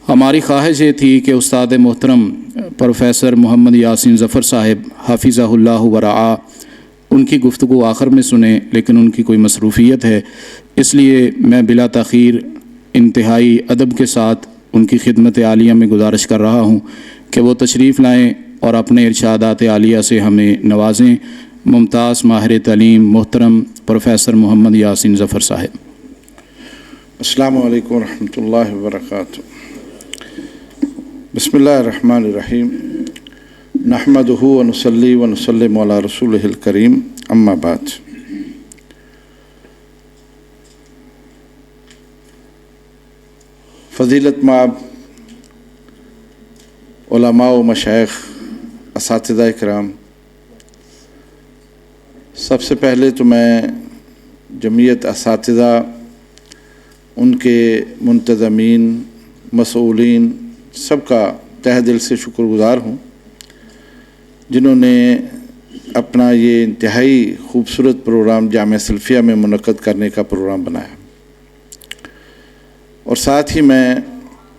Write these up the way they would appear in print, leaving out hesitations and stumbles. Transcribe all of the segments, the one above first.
ہماری خواہش یہ تھی کہ استاد محترم پروفیسر محمد یاسین ظفر صاحب حفظہ اللہ ورعا ان کی گفتگو آخر میں سنیں، لیکن ان کی کوئی مصروفیت ہے، اس لیے میں بلا تاخیر انتہائی ادب کے ساتھ ان کی خدمت عالیہ میں گزارش کر رہا ہوں کہ وہ تشریف لائیں اور اپنے ارشادات عالیہ سے ہمیں نوازیں۔ ممتاز ماہر تعلیم محترم پروفیسر محمد یاسین ظفر صاحب۔ السلام علیکم ورحمۃ اللہ وبرکاتہ۔ بسم اللہ الرحمن الرحیم، نحمدہ ونصلی ونسلم علی رسولہ الکریم، اما بعد۔ فضیلت مآب علماء و مشائخ، اساتذہ کرام، سب سے پہلے تو میں جمعیت اساتذہ، ان کے منتظمین، مسئولین سب کا تہ دل سے شکر گزار ہوں، جنہوں نے اپنا یہ انتہائی خوبصورت پروگرام جامعہ سلفیہ میں منعقد کرنے کا پروگرام بنایا، اور ساتھ ہی میں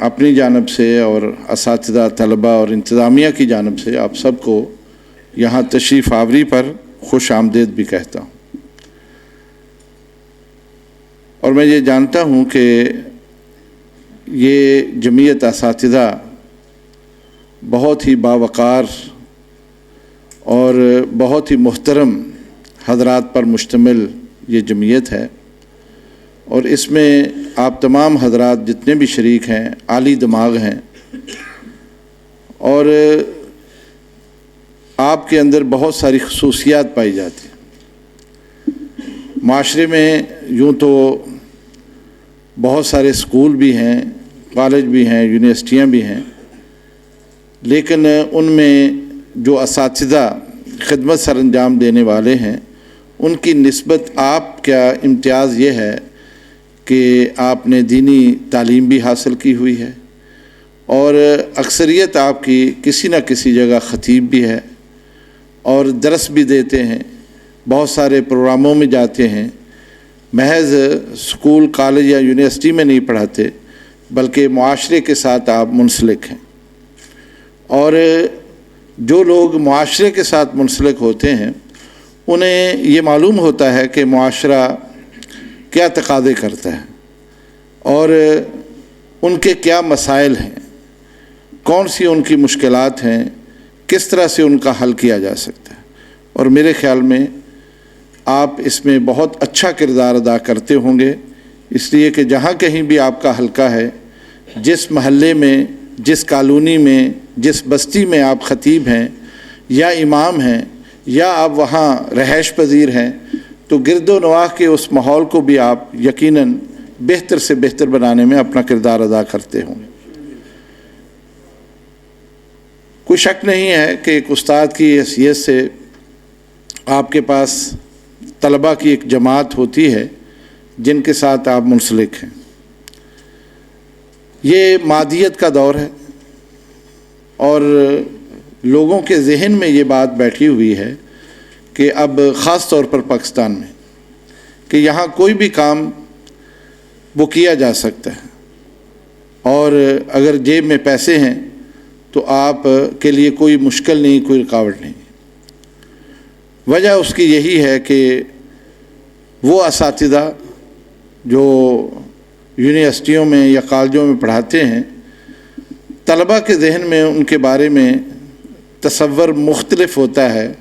اپنی جانب سے اور اساتذہ، طلباء اور انتظامیہ کی جانب سے آپ سب کو یہاں تشریف آوری پر خوش آمدید بھی کہتا ہوں۔ اور میں یہ جانتا ہوں کہ یہ جمعیت اساتذہ بہت ہی باوقار اور بہت ہی محترم حضرات پر مشتمل یہ جمعیت ہے، اور اس میں آپ تمام حضرات جتنے بھی شریک ہیں عالی دماغ ہیں، اور آپ کے اندر بہت ساری خصوصیات پائی جاتی ہیں۔ معاشرے میں یوں تو بہت سارے اسکول بھی ہیں، کالج بھی ہیں، یونیورسٹیاں بھی ہیں، لیکن ان میں جو اساتذہ خدمت سر انجام دینے والے ہیں، ان کی نسبت آپ کا امتیاز یہ ہے کہ آپ نے دینی تعلیم بھی حاصل کی ہوئی ہے، اور اکثریت آپ کی کسی نہ کسی جگہ خطیب بھی ہے، اور درس بھی دیتے ہیں، بہت سارے پروگراموں میں جاتے ہیں، محض اسکول، کالج یا یونیورسٹی میں نہیں پڑھاتے بلکہ معاشرے کے ساتھ آپ منسلک ہیں۔ اور جو لوگ معاشرے کے ساتھ منسلک ہوتے ہیں انہیں یہ معلوم ہوتا ہے کہ معاشرہ کیا تقاضے کرتا ہے، اور ان کے کیا مسائل ہیں، کون سی ان کی مشکلات ہیں، کس طرح سے ان کا حل کیا جا سکتا ہے۔ اور میرے خیال میں آپ اس میں بہت اچھا کردار ادا کرتے ہوں گے، اس لیے کہ جہاں کہیں بھی آپ کا حلقہ ہے، جس محلے میں، جس کالونی میں، جس بستی میں آپ خطیب ہیں یا امام ہیں یا آپ وہاں رہائش پذیر ہیں، تو گرد و نواح کے اس ماحول کو بھی آپ یقیناً بہتر سے بہتر بنانے میں اپنا کردار ادا کرتے ہوں گے۔ کوئی شک نہیں ہے کہ ایک استاد کی حیثیت سے آپ کے پاس طلباء کی ایک جماعت ہوتی ہے جن کے ساتھ آپ منسلک ہیں۔ یہ مادیت کا دور ہے، اور لوگوں کے ذہن میں یہ بات بیٹھی ہوئی ہے کہ اب خاص طور پر پاکستان میں کہ یہاں کوئی بھی کام وہ کیا جا سکتا ہے، اور اگر جیب میں پیسے ہیں تو آپ کے لیے کوئی مشکل نہیں، کوئی رکاوٹ نہیں۔ وجہ اس کی یہی ہے کہ وہ اساتذہ جو یونیورسٹیوں میں یا کالجوں میں پڑھاتے ہیں، طلباء کے ذہن میں ان کے بارے میں تصور مختلف ہوتا ہے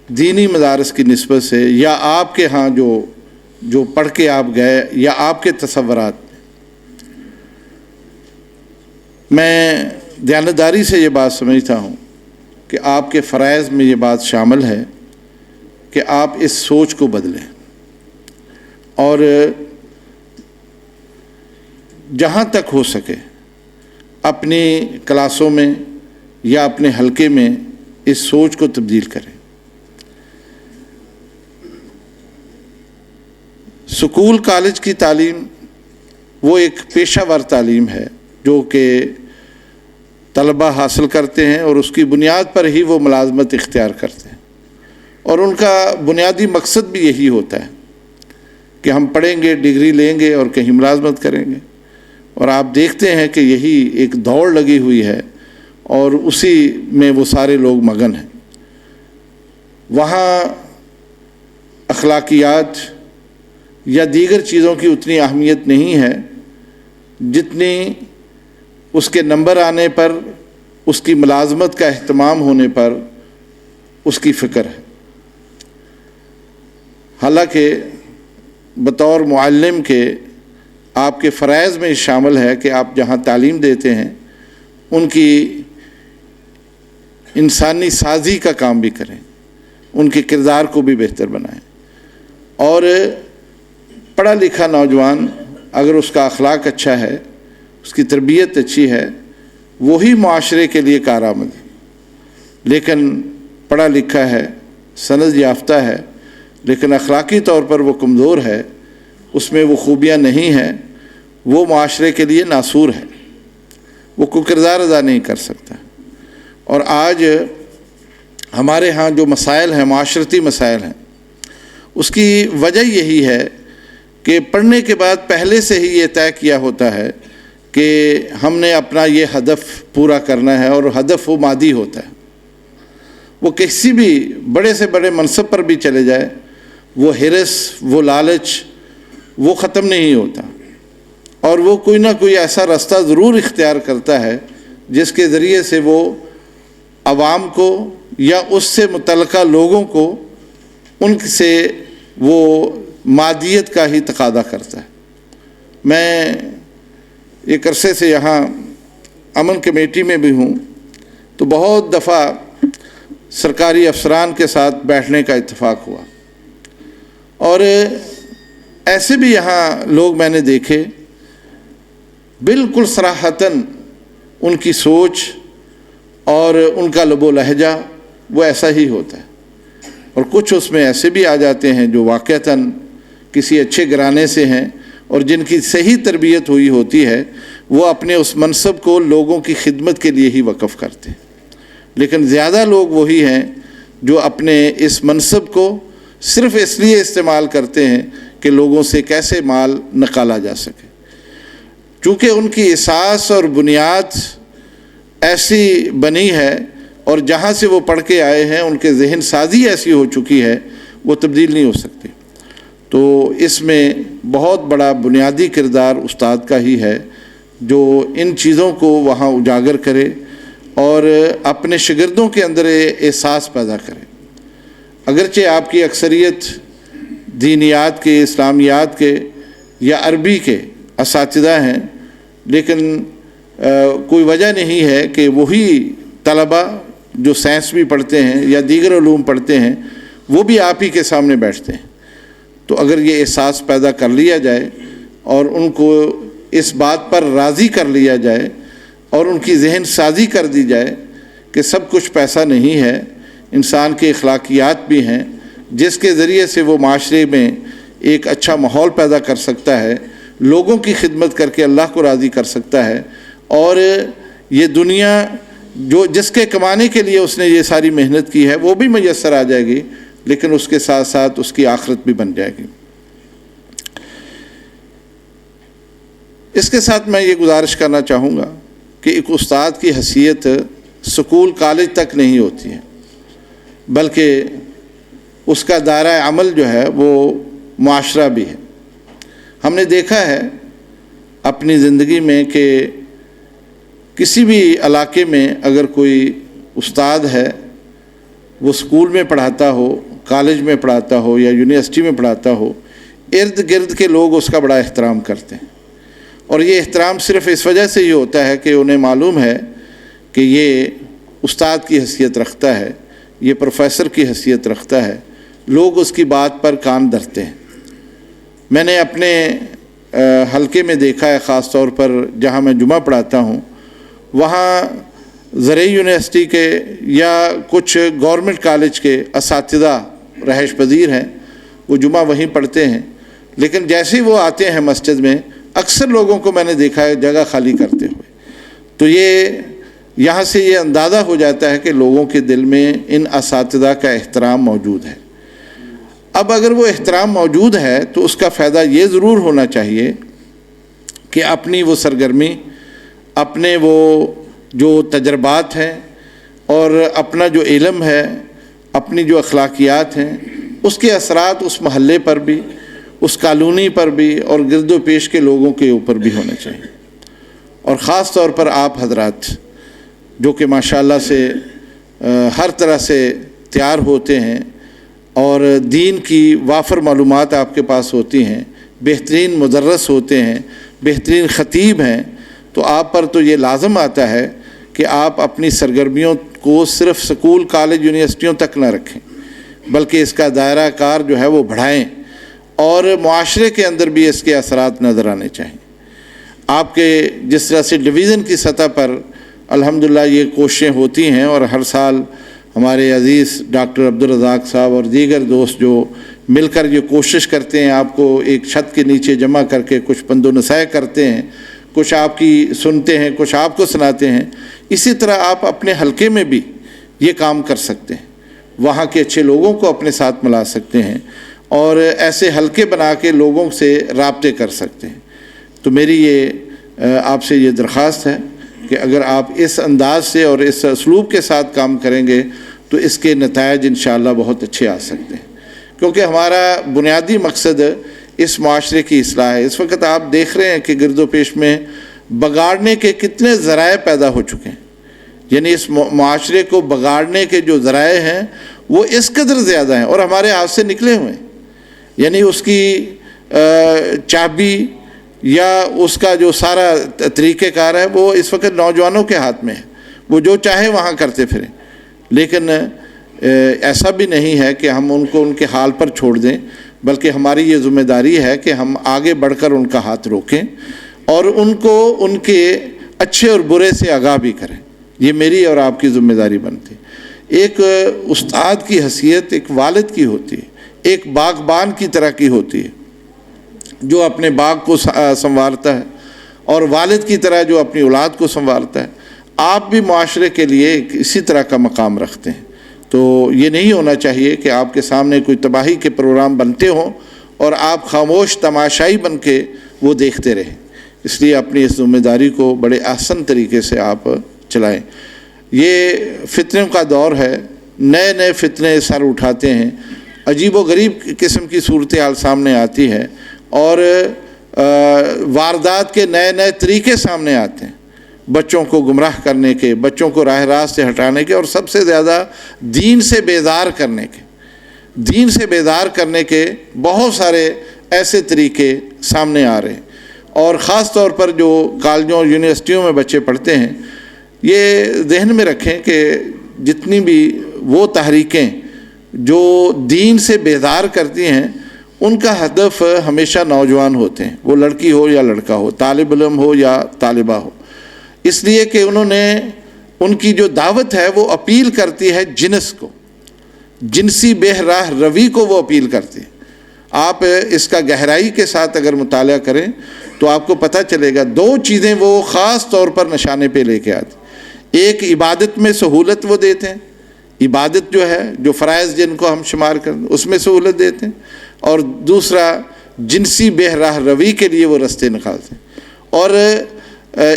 دینی مدارس کی نسبت سے، یا آپ کے ہاں جو پڑھ کے آپ گئے یا آپ کے تصورات میں دیانتداری سے یہ بات سمجھتا ہوں کہ آپ کے فرائض میں یہ بات شامل ہے کہ آپ اس سوچ کو بدلیں، اور جہاں تک ہو سکے اپنی کلاسوں میں یا اپنے حلقے میں اس سوچ کو تبدیل کریں۔ سکول، کالج کی تعلیم وہ ایک پیشہ ور تعلیم ہے جو کہ طلباء حاصل کرتے ہیں، اور اس کی بنیاد پر ہی وہ ملازمت اختیار کرتے ہیں، اور ان کا بنیادی مقصد بھی یہی ہوتا ہے کہ ہم پڑھیں گے، ڈگری لیں گے اور کہیں ملازمت کریں گے۔ اور آپ دیکھتے ہیں کہ یہی ایک دوڑ لگی ہوئی ہے اور اسی میں وہ سارے لوگ مگن ہیں۔ وہاں اخلاقیات یا دیگر چیزوں کی اتنی اہمیت نہیں ہے جتنی اس کے نمبر آنے پر، اس کی ملازمت کا اہتمام ہونے پر اس کی فکر ہے۔ حالانکہ بطور معلم کے آپ کے فرائض میں شامل ہے کہ آپ جہاں تعلیم دیتے ہیں ان کی انسانی سازی کا کام بھی کریں، ان کے کردار کو بھی بہتر بنائیں، اور پڑھا لکھا نوجوان اگر اس کا اخلاق اچھا ہے، اس کی تربیت اچھی ہے، وہی معاشرے کے لیے کارآمد ہے۔ لیکن پڑھا لکھا ہے، سند یافتہ ہے، لیکن اخلاقی طور پر وہ کمزور ہے، اس میں وہ خوبیاں نہیں ہیں، وہ معاشرے کے لیے ناسور ہے، وہ کوئی کردار ادا نہیں کر سکتا۔ اور آج ہمارے ہاں جو مسائل ہیں، معاشرتی مسائل ہیں، اس کی وجہ یہی ہے کہ پڑھنے کے بعد پہلے سے ہی یہ طے کیا ہوتا ہے کہ ہم نے اپنا یہ ہدف پورا کرنا ہے، اور ہدف وہ مادی ہوتا ہے۔ وہ کسی بھی بڑے سے بڑے منصب پر بھی چلے جائے، وہ ہرس، وہ لالچ، وہ ختم نہیں ہوتا، اور وہ کوئی نہ کوئی ایسا راستہ ضرور اختیار کرتا ہے جس کے ذریعے سے وہ عوام کو یا اس سے متعلقہ لوگوں کو ان سے وہ مادیت کا ہی تقاضا کرتا ہے۔ میں ایک عرصے سے یہاں امن کمیٹی میں بھی ہوں، تو بہت دفعہ سرکاری افسران کے ساتھ بیٹھنے کا اتفاق ہوا، اور ایسے بھی یہاں لوگ میں نے دیکھے بالکل صراحتاً ان کی سوچ اور ان کا لب و لہجہ وہ ایسا ہی ہوتا ہے، اور کچھ اس میں ایسے بھی آ جاتے ہیں جو واقعتاً کسی اچھے گھرانے سے ہیں اور جن کی صحیح تربیت ہوئی ہوتی ہے، وہ اپنے اس منصب کو لوگوں کی خدمت کے لیے ہی وقف کرتے ہیں۔ لیکن زیادہ لوگ وہی ہیں جو اپنے اس منصب کو صرف اس لیے استعمال کرتے ہیں کہ لوگوں سے کیسے مال نکالا جا سکے، چونکہ ان کی اساس اور بنیاد ایسی بنی ہے، اور جہاں سے وہ پڑھ کے آئے ہیں ان کے ذہن سازی ایسی ہو چکی ہے، وہ تبدیل نہیں ہو سکتی۔ تو اس میں بہت بڑا بنیادی کردار استاد کا ہی ہے، جو ان چیزوں کو وہاں اجاگر کرے اور اپنے شاگردوں کے اندر احساس پیدا کرے۔ اگرچہ آپ کی اکثریت دینیات کے، اسلامیات کے یا عربی کے اساتذہ ہیں، لیکن کوئی وجہ نہیں ہے کہ وہی طلبہ جو سائنس بھی پڑھتے ہیں یا دیگر علوم پڑھتے ہیں وہ بھی آپ ہی کے سامنے بیٹھتے ہیں۔ تو اگر یہ احساس پیدا کر لیا جائے اور ان کو اس بات پر راضی کر لیا جائے اور ان کی ذہن سازی کر دی جائے کہ سب کچھ پیسہ نہیں ہے، انسان کے اخلاقیات بھی ہیں جس کے ذریعے سے وہ معاشرے میں ایک اچھا ماحول پیدا کر سکتا ہے، لوگوں کی خدمت کر کے اللہ کو راضی کر سکتا ہے، اور یہ دنیا جو جس کے کمانے کے لیے اس نے یہ ساری محنت کی ہے وہ بھی میسر آ جائے گی، لیکن اس کے ساتھ ساتھ اس کی آخرت بھی بن جائے گی۔ اس کے ساتھ میں یہ گزارش کرنا چاہوں گا کہ ایک استاد کی حیثیت سکول کالج تک نہیں ہوتی ہے، بلکہ اس کا دائرہ عمل جو ہے وہ معاشرہ بھی ہے۔ ہم نے دیکھا ہے اپنی زندگی میں کہ کسی بھی علاقے میں اگر کوئی استاد ہے، وہ سکول میں پڑھاتا ہو، کالج میں پڑھاتا ہو یا یونیورسٹی میں پڑھاتا ہو، ارد گرد کے لوگ اس کا بڑا احترام کرتے ہیں، اور یہ احترام صرف اس وجہ سے ہی ہوتا ہے کہ انہیں معلوم ہے کہ یہ استاد کی حیثیت رکھتا ہے، یہ پروفیسر کی حیثیت رکھتا ہے، لوگ اس کی بات پر کان دھرتے ہیں۔ میں نے اپنے حلقے میں دیکھا ہے، خاص طور پر جہاں میں جمعہ پڑھاتا ہوں، وہاں زرعی یونیورسٹی کے یا کچھ گورنمنٹ کالج کے اساتذہ رہائش پذیر ہیں، وہ جمعہ وہیں پڑھتے ہیں، لیکن جیسے ہی وہ آتے ہیں مسجد میں، اکثر لوگوں کو میں نے دیکھا ہے جگہ خالی کرتے ہوئے۔ تو یہاں سے یہ اندازہ ہو جاتا ہے کہ لوگوں کے دل میں ان اساتذہ کا احترام موجود ہے۔ اب اگر وہ احترام موجود ہے تو اس کا فائدہ یہ ضرور ہونا چاہیے کہ اپنی وہ سرگرمی، اپنے وہ جو تجربات ہیں اور اپنا جو علم ہے، اپنی جو اخلاقیات ہیں، اس کے اثرات اس محلے پر بھی، اس کالونی پر بھی اور گرد و پیش کے لوگوں کے اوپر بھی ہونے چاہیے۔ اور خاص طور پر آپ حضرات جو کہ ماشاءاللہ سے ہر طرح سے تیار ہوتے ہیں اور دین کی وافر معلومات آپ کے پاس ہوتی ہیں، بہترین مدرس ہوتے ہیں، بہترین خطیب ہیں، تو آپ پر تو یہ لازم آتا ہے کہ آپ اپنی سرگرمیوں کو صرف سکول، کالج، یونیورسٹیوں تک نہ رکھیں، بلکہ اس کا دائرہ کار جو ہے وہ بڑھائیں اور معاشرے کے اندر بھی اس کے اثرات نظر آنے چاہیے۔ آپ کے جس طرح سے ڈویژن کی سطح پر الحمدللہ یہ کوششیں ہوتی ہیں اور ہر سال ہمارے عزیز ڈاکٹر عبدالرزاق صاحب اور دیگر دوست جو مل کر یہ کوشش کرتے ہیں آپ کو ایک چھت کے نیچے جمع کر کے کچھ پند و نصیحت کرتے ہیں، کچھ آپ کی سنتے ہیں، کچھ آپ کو سناتے ہیں، اسی طرح آپ اپنے حلقے میں بھی یہ کام کر سکتے ہیں، وہاں کے اچھے لوگوں کو اپنے ساتھ ملا سکتے ہیں اور ایسے حلقے بنا کے لوگوں سے رابطے کر سکتے ہیں۔ تو میری یہ آپ سے یہ درخواست ہے کہ اگر آپ اس انداز سے اور اس اسلوب کے ساتھ کام کریں گے تو اس کے نتائج انشاءاللہ بہت اچھے آ سکتے ہیں، کیونکہ ہمارا بنیادی مقصد اس معاشرے کی اصلاح ہے۔ اس وقت آپ دیکھ رہے ہیں کہ گرد و پیش میں بگاڑنے کے کتنے ذرائع پیدا ہو چکے ہیں، یعنی اس معاشرے کو بگاڑنے کے جو ذرائع ہیں وہ اس قدر زیادہ ہیں اور ہمارے ہاتھ سے نکلے ہوئے ہیں، یعنی اس کی چابی یا اس کا جو سارا طریقہ کار ہے وہ اس وقت نوجوانوں کے ہاتھ میں ہے، وہ جو چاہے وہاں کرتے پھریں، لیکن ایسا بھی نہیں ہے کہ ہم ان کو ان کے حال پر چھوڑ دیں، بلکہ ہماری یہ ذمہ داری ہے کہ ہم آگے بڑھ کر ان کا ہاتھ روکیں اور ان کو ان کے اچھے اور برے سے آگاہ بھی کریں۔ یہ میری اور آپ کی ذمہ داری بنتی ہے۔ ایک استاد کی حیثیت ایک والد کی ہوتی ہے، ایک باغبان کی طرح کی ہوتی ہے جو اپنے باغ کو سنوارتا ہے اور والد کی طرح جو اپنی اولاد کو سنوارتا ہے۔ آپ بھی معاشرے کے لیے اسی طرح کا مقام رکھتے ہیں، تو یہ نہیں ہونا چاہیے کہ آپ کے سامنے کوئی تباہی کے پروگرام بنتے ہوں اور آپ خاموش تماشائی بن کے وہ دیکھتے رہیں۔ اس لیے اپنی اس ذمہ داری کو بڑے احسن طریقے سے آپ چلائیں۔ یہ فتنوں کا دور ہے، نئے نئے فتنے سر اٹھاتے ہیں، عجیب و غریب قسم کی صورتحال سامنے آتی ہے اور واردات کے نئے نئے طریقے سامنے آتے ہیں، بچوں کو گمراہ کرنے کے، بچوں کو راہ راست سے ہٹانے کے اور سب سے زیادہ دین سے بیدار کرنے کے۔ دین سے بیدار کرنے کے بہت سارے ایسے طریقے سامنے آ رہے ہیں، اور خاص طور پر جو کالجوں یونیورسٹیوں میں بچے پڑھتے ہیں، یہ ذہن میں رکھیں کہ جتنی بھی وہ تحریکیں جو دین سے بیدار کرتی ہیں ان کا ہدف ہمیشہ نوجوان ہوتے ہیں، وہ لڑکی ہو یا لڑکا ہو، طالب علم ہو یا طالبہ ہو، اس لیے کہ انہوں نے ان کی جو دعوت ہے وہ اپیل کرتی ہے جنس کو، جنسی بے راہ روی کو وہ اپیل کرتی ہے۔ آپ اس کا گہرائی کے ساتھ اگر مطالعہ کریں تو آپ کو پتہ چلے گا دو چیزیں وہ خاص طور پر نشانے پہ لے کے آتی۔ ایک عبادت میں سہولت وہ دیتے ہیں، عبادت جو ہے، جو فرائض جن کو ہم شمار کریں اس میں سہولت دیتے ہیں، اور دوسرا جنسی بے راہ روی کے لیے وہ رستے نکالتے ہیں۔ اور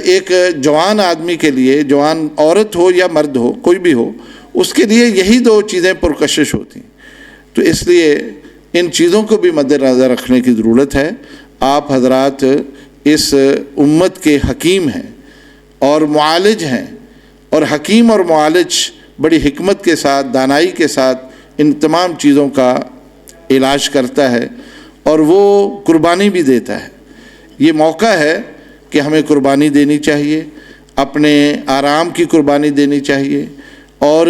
ایک جوان آدمی کے لیے، جوان عورت ہو یا مرد ہو، کوئی بھی ہو، اس کے لیے یہی دو چیزیں پرکشش ہوتی ہیں۔ تو اس لیے ان چیزوں کو بھی مد نظر رکھنے کی ضرورت ہے۔ آپ حضرات اس امت کے حکیم ہیں اور معالج ہیں، اور حکیم اور معالج بڑی حکمت کے ساتھ، دانائی کے ساتھ ان تمام چیزوں کا علاج کرتا ہے اور وہ قربانی بھی دیتا ہے۔ یہ موقع ہے کہ ہمیں قربانی دینی چاہیے، اپنے آرام کی قربانی دینی چاہیے، اور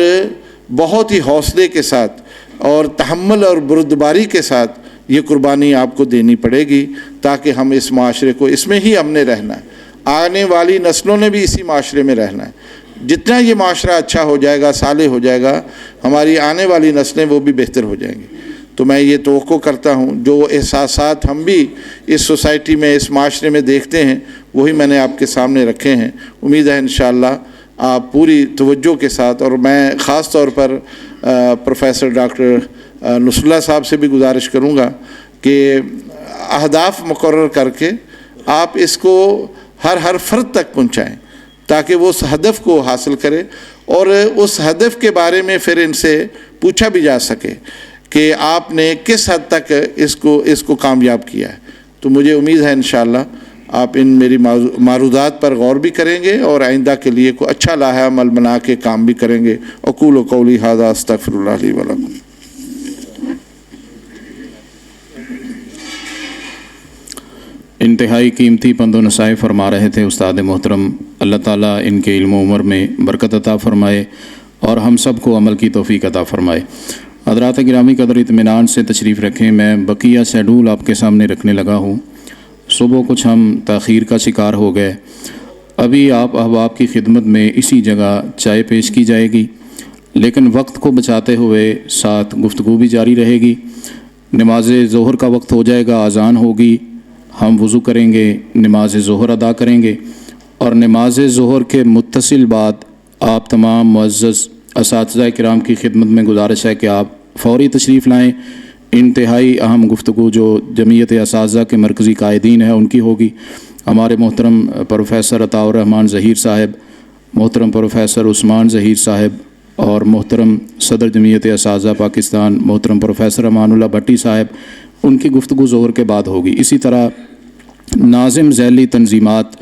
بہت ہی حوصلے کے ساتھ اور تحمل اور بردباری کے ساتھ یہ قربانی آپ کو دینی پڑے گی، تاکہ ہم اس معاشرے کو، اس میں ہی ہم نے رہنا ہے، آنے والی نسلوں نے بھی اسی معاشرے میں رہنا ہے۔ جتنا یہ معاشرہ اچھا ہو جائے گا، صالح ہو جائے گا، ہماری آنے والی نسلیں وہ بھی بہتر ہو جائیں گی۔ تو میں یہ توقع کرتا ہوں جو احساسات ہم بھی اس سوسائٹی میں، اس معاشرے میں دیکھتے ہیں، وہی میں نے آپ کے سامنے رکھے ہیں۔ امید ہے انشاءاللہ آپ پوری توجہ کے ساتھ، اور میں خاص طور پر پروفیسر ڈاکٹر نصر اللہ صاحب سے بھی گزارش کروں گا کہ اہداف مقرر کر کے آپ اس کو ہر فرد تک پہنچائیں تاکہ وہ اس ہدف کو حاصل کرے اور اس ہدف کے بارے میں پھر ان سے پوچھا بھی جا سکے کہ آپ نے کس حد تک اس کو کامیاب کیا ہے. تو مجھے امید ہے انشاءاللہ آپ ان میری معروضات پر غور بھی کریں گے اور آئندہ کے لیے کوئی اچھا لائحہ عمل بنا کے کام بھی کریں گے. اقول قولی ھذا استغفر اللہ لی ولکم. انتہائی قیمتی پند و نصائح فرما رہے تھے استاد محترم. اللہ تعالیٰ ان کے علم و عمر میں برکت عطا فرمائے اور ہم سب کو عمل کی توفیق عطا فرمائے. حضرات گرامی قدر اطمینان سے تشریف رکھیں. میں بقیہ شیڈول آپ کے سامنے رکھنے لگا ہوں. صبح کچھ ہم تاخیر کا شکار ہو گئے. ابھی آپ احباب کی خدمت میں اسی جگہ چائے پیش کی جائے گی، لیکن وقت کو بچاتے ہوئے ساتھ گفتگو بھی جاری رہے گی. نماز ظہر کا وقت ہو جائے گا، اذان ہوگی، ہم وضو کریں گے، نماز ظہر ادا کریں گے اور نماز ظہر کے متصل بعد آپ تمام معزز اساتذہ کرام کی خدمت میں گزارش ہے کہ آپ فوری تشریف لائیں. انتہائی اہم گفتگو جو جمعیت اساتذہ کے مرکزی قائدین ہیں ان کی ہوگی. ہمارے محترم پروفیسر عطاء الرحمن ظہیر صاحب، محترم پروفیسر عثمان ظہیر صاحب اور محترم صدر جمعیت اساتذہ پاکستان محترم پروفیسر امان اللہ بھٹی صاحب، ان کی گفتگو ظہر کے بعد ہوگی. اسی طرح ناظم ذیلی تنظیمات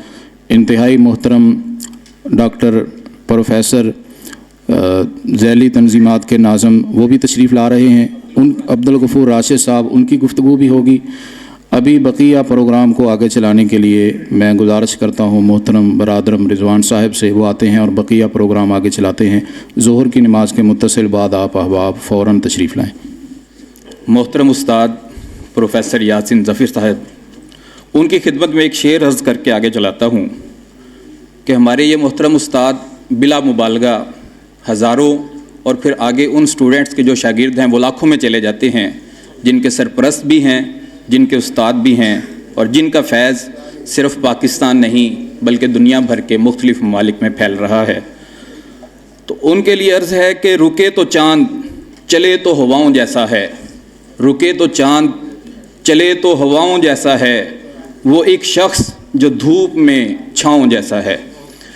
انتہائی محترم ڈاکٹر پروفیسر ذیلی تنظیمات کے ناظم وہ بھی تشریف لا رہے ہیں. عبدالغفور راشد صاحب، ان کی گفتگو بھی ہوگی. ابھی بقیہ پروگرام کو آگے چلانے کے لیے میں گزارش کرتا ہوں محترم برادرم رضوان صاحب سے، وہ آتے ہیں اور بقیہ پروگرام آگے چلاتے ہیں. ظہر کی نماز کے متصل بعد آپ احباب فوراً تشریف لائیں. محترم استاد پروفیسر یاسین ظفر صاحب، ان کی خدمت میں ایک شعر عرض کر کے آگے چلاتا ہوں کہ ہمارے یہ محترم استاد بلا مبالغہ ہزاروں اور پھر آگے ان سٹوڈنٹس کے جو شاگرد ہیں وہ لاکھوں میں چلے جاتے ہیں، جن کے سرپرست بھی ہیں، جن کے استاد بھی ہیں اور جن کا فیض صرف پاکستان نہیں بلکہ دنیا بھر کے مختلف ممالک میں پھیل رہا ہے. تو ان کے لیے عرض ہے کہ رکے تو چاند چلے تو ہواؤں جیسا ہے، رکے تو چاند چلے تو ہواؤں جیسا ہے، وہ ایک شخص جو دھوپ میں چھاؤں جیسا ہے.